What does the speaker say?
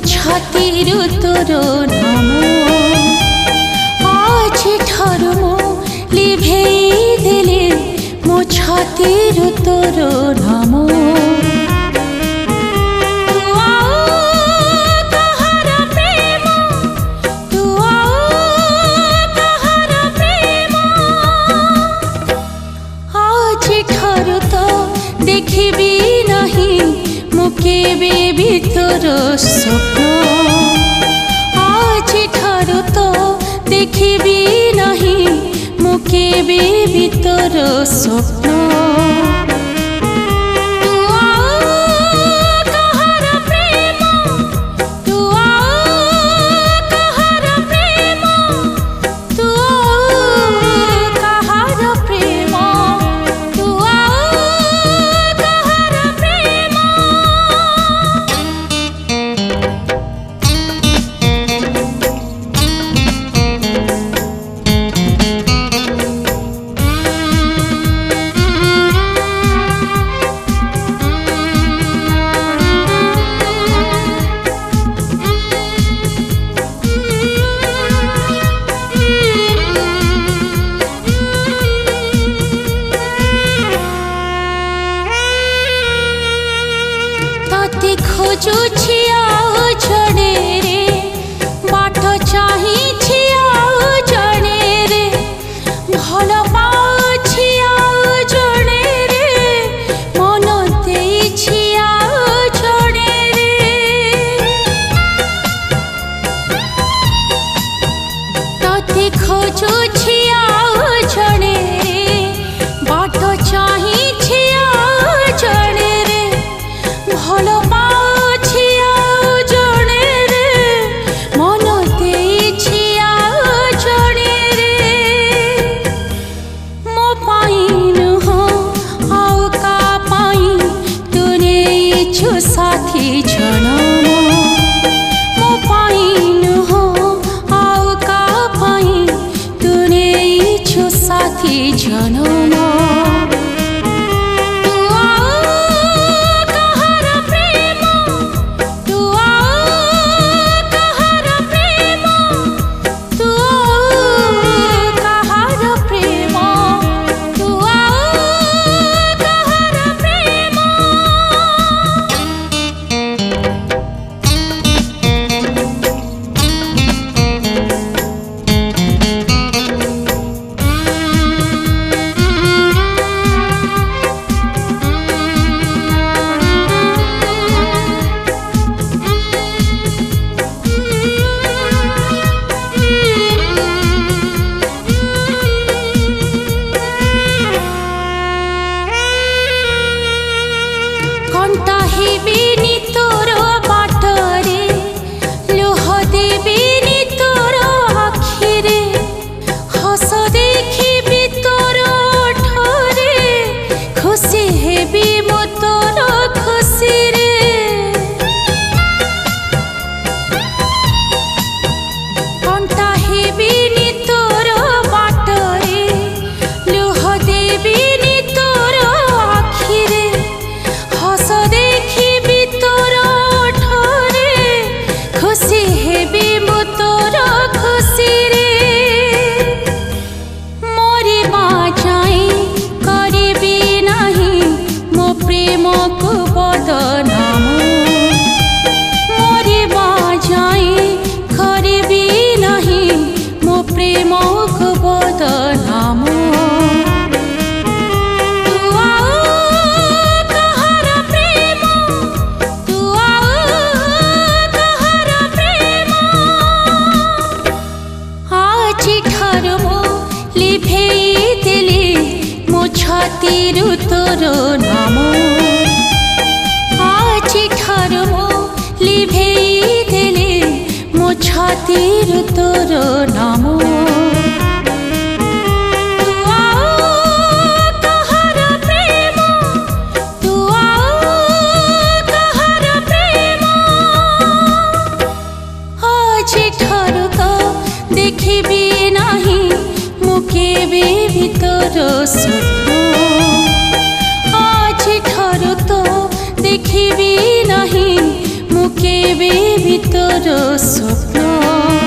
छातिर तोर नाम आज ठारू मो लिभेई देले मो छातिर तोर नाम देखिबी नहीं मुकेबे भीतर स्वप्न आज ठारू तो देखिबी नहीं मुकेबे भीतर स्वप्न खोजुछि आउ जणे रे बाट चाहिछि आउ जणे रे भल पाउछि आउ जणे रे मन देइछि आउ जणे रे तते खोजुछि आउ जणे रे बाट चाहिछि आउ जणे रे भल साथी जनम मो पाइन हो आउ का पाई तूने इछु साथी जनम कहिबिनी तोर बाटरे लुह देबिनी तोर आखिरे हस देखिबी तोर ओठरे खुशी हेबी मो तोर खुशी रे कंटा हेबिनी तोर बाटरे लुह देबिनी तोर आखिरे हस देखिबी तोर ओठरे खुशी हेबी मो तोर खुशी रे मोरे बाजाई करिबी नहीं मो प्रेम को बदनाम मोरे बाजाई करिबी नहीं मो प्रेम को बदनाम छातिर तोर नाम आज ठारू मो लिभेई देले मो छातिर तोर नाम केबे भी तोरो स्वप्न आज ठारू तो देखिबी नहीं मु केबे भी तोरो स्वप्न।